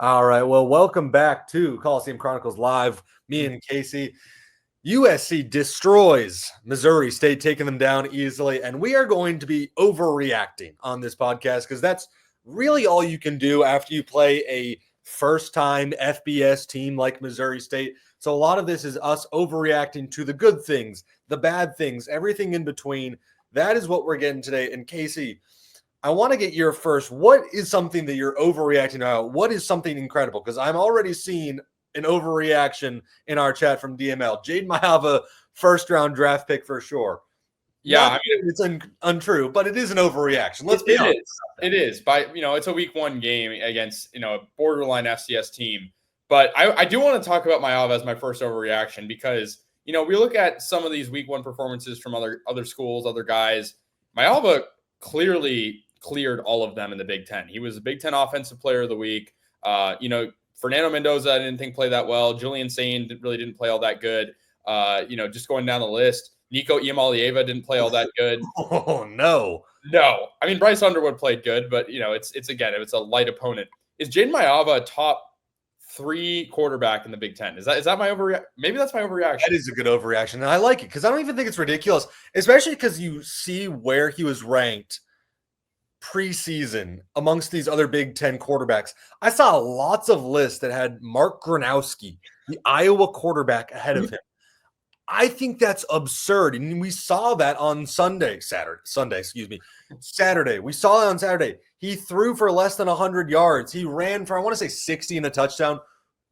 All right. Well, welcome back to Colosseum Chronicles Live. Me and Casey. USC destroys Missouri State, taking them down easily. And we are going to be overreacting on this podcast because that's really all you can do after you play a first time FBS team like Missouri State. So a lot of this is us overreacting to the good things, the bad things, everything in between. That is what we're getting today. And Casey, I want to get your first. What is something that you're overreacting about? What is something incredible? Because I'm already seeing an overreaction in our chat from DML. Jayden Maiava, first round draft pick for sure. Yeah, I mean, it's untrue, but it is an overreaction. Let's be honest. It is. It's a week one game against a borderline FCS team. But I do want to talk about Maiava as my first overreaction because we look at some of these week one performances from other schools, other guys. Maiava clearly cleared all of them in the Big Ten. He was the Big Ten Offensive Player of the Week. Fernando Mendoza, I didn't think played that well. Julian Sain really didn't play all that good. Just going down the list, Nico Iamaleava didn't play all that good. Oh, no. No. I mean, Bryce Underwood played good, but, it's a light opponent. Is Jayden Maiava a top 3 quarterback in the Big Ten? Is that my overreaction? Maybe that's my overreaction. That is a good overreaction, and I like it because I don't even think it's ridiculous, especially because you see where he was ranked preseason amongst these other Big Ten quarterbacks. I saw lots of lists that had Mark Gronowski, the Iowa quarterback, ahead of him. I think that's absurd. And we saw that on Saturday. We saw that on Saturday. He threw for less than 100 yards. He ran for, I want to say, 60 and a touchdown.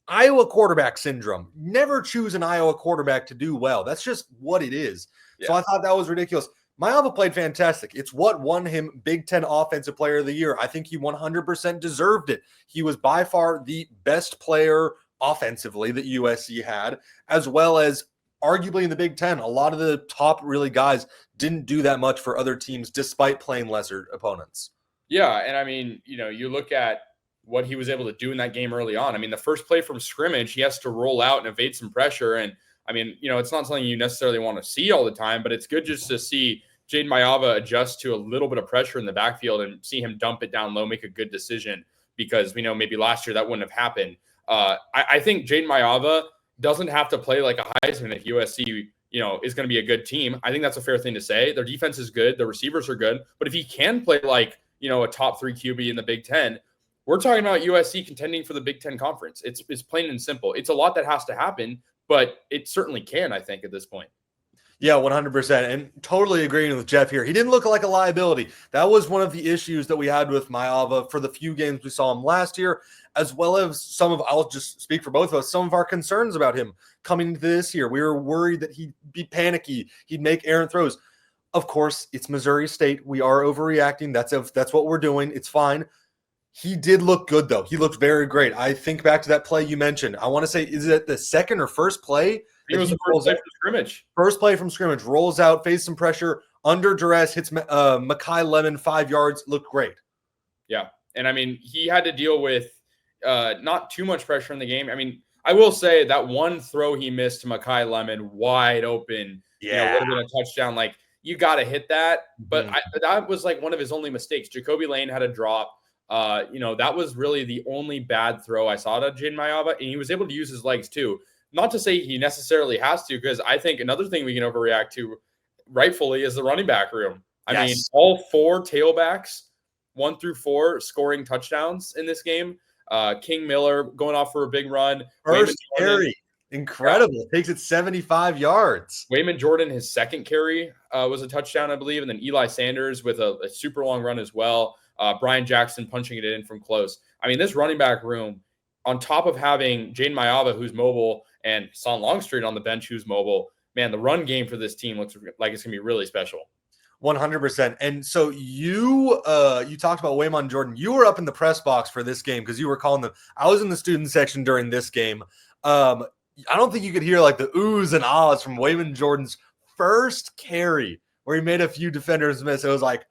Iowa quarterback syndrome. Never choose an Iowa quarterback to do well. That's just what it is. Yeah. So I thought that was ridiculous. Maiava played fantastic. It's what won him Big Ten Offensive Player of the Year. I think he 100% deserved it. He was by far the best player offensively that USC had, as well as arguably in the Big Ten. A lot of the top really guys didn't do that much for other teams despite playing lesser opponents. Yeah, and I mean, you look at what he was able to do in that game early on. I mean, the first play from scrimmage, he has to roll out and evade some pressure. And I mean, it's not something you necessarily want to see all the time, but it's good just to see Jayden Maiava adjust to a little bit of pressure in the backfield and see him dump it down low, make a good decision, because we know maybe last year that wouldn't have happened. I think Jayden Maiava doesn't have to play like a Heisman if USC, is going to be a good team. I think that's a fair thing to say. Their defense is good. Their receivers are good. But if he can play like, a top 3 QB in the Big Ten, we're talking about USC contending for the Big Ten Conference. It's plain and simple. It's a lot that has to happen, but it certainly can, I think, at this point. Yeah, 100%. And totally agreeing with Jeff here. He didn't look like a liability. That was one of the issues that we had with Maiava for the few games we saw him last year, as well as I'll just speak for both of us, some of our concerns about him coming into this year. We were worried that he'd be panicky. He'd make errant throws. Of course, it's Missouri State. We are overreacting. That's what we're doing. It's fine. He did look good, though. He looked very great. I think back to that play you mentioned. I want to say, is it the second or first play? It was the first play from scrimmage. First play from scrimmage. Rolls out, faces some pressure, under duress, hits Mekhi Lemon 5 yards. Looked great. Yeah. And, I mean, he had to deal with not too much pressure in the game. I mean, I will say that one throw he missed to Mekhi Lemon wide open, would have been a touchdown. Like, you got to hit that. But that was like one of his only mistakes. Jacoby Lane had a drop. That was really the only bad throw I saw to Jayden Maiava, and he was able to use his legs too. Not to say he necessarily has to, because I think another thing we can overreact to rightfully is the running back room. I mean, all 4 tailbacks, 1 through 4, scoring touchdowns in this game. King Miller going off for a big run. First carry. Incredible. Yeah. Takes it 75 yards. Waymond Jordan, his second carry was a touchdown, I believe. And then Eli Sanders with a super long run as well. Brian Jackson punching it in from close. I mean, this running back room, on top of having Jayden Maiava, who's mobile, and Son Longstreet on the bench, who's mobile, man, the run game for this team looks like it's going to be really special. 100%. And so you talked about Waymond Jordan. You were up in the press box for this game because you were calling them. I was in the student section during this game. I don't think you could hear like the oohs and ahs from Waymond Jordan's first carry where he made a few defenders miss. It was like,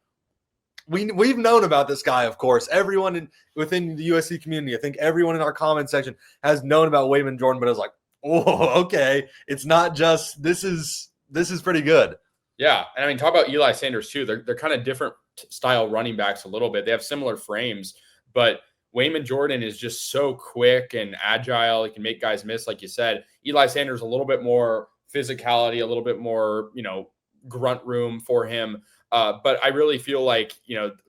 we've known about this guy, of course. Everyone within the USC community, I think everyone in our comment section has known about Waymond Jordan, but it was like, oh, okay. It's not just this is pretty good. Yeah, and I mean, talk about Eli Sanders too. They're kind of different style running backs a little bit. They have similar frames, but Waymond Jordan is just so quick and agile. He can make guys miss, like you said. Eli Sanders, a little bit more physicality, a little bit more, grunt room for him. But I really feel like,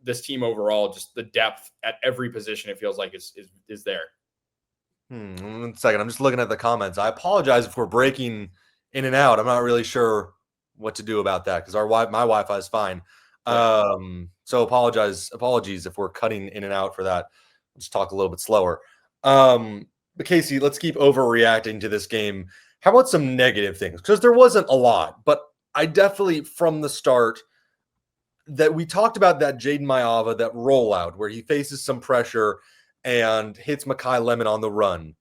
this team overall, just the depth at every position, it feels like is there. 1 second. I'm just looking at the comments. I apologize if we're breaking in and out. I'm not really sure what to do about that because my Wi-Fi is fine. So apologies if we're cutting in and out for that. Let's talk a little bit slower. But Casey, let's keep overreacting to this game. How about some negative things? Because there wasn't a lot, but I definitely from the start that we talked about that Jayden Maiava, that rollout where he faces some pressure and hits Mekhi Lemon on the run.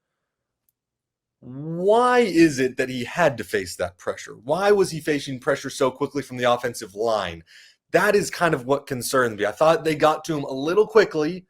Why is it that he had to face that pressure? Why was he facing pressure so quickly from the offensive line? That is kind of what concerned me. I thought they got to him a little quickly.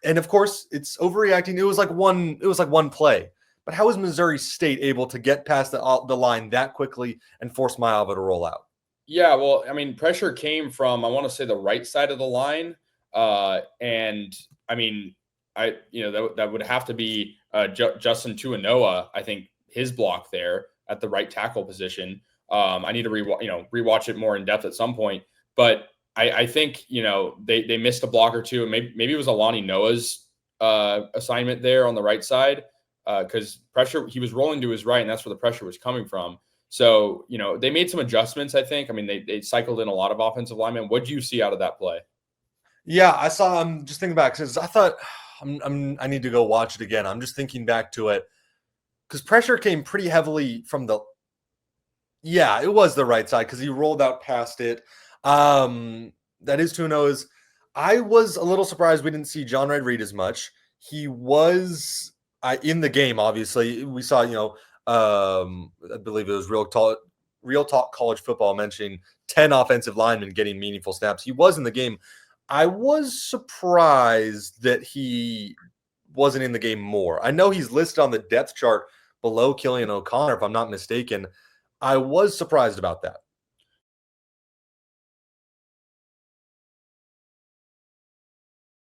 And of course, it's overreacting. It was like one play. But how was Missouri State able to get past the line that quickly and force Maiava to roll out? Yeah, well, I mean, pressure came from, I want to say, the right side of the line. And I mean, that would have to be Justin Tuanoa. I think his block there at the right tackle position. I need to rewatch it more in depth at some point. But I think they missed a block or two, and maybe it was Alani Noah's assignment there on the right side because pressure, he was rolling to his right, and that's where the pressure was coming from. So they made some adjustments. I think. I mean, they cycled in a lot of offensive linemen. What do you see out of that play? Yeah, I saw. I'm just thinking back because I thought I need to go watch it again. I'm just thinking back to it because pressure came pretty heavily from the. Yeah, it was the right side because he rolled out past it. That is Tuno's. I was a little surprised we didn't see John Reid as much. He was in the game. Obviously, we saw. I believe it was Real Talk College Football mentioning 10 offensive linemen getting meaningful snaps. He was in the game. I was surprised that he wasn't in the game more. I know he's listed on the depth chart below Killian O'Connor, if I'm not mistaken. I was surprised about that.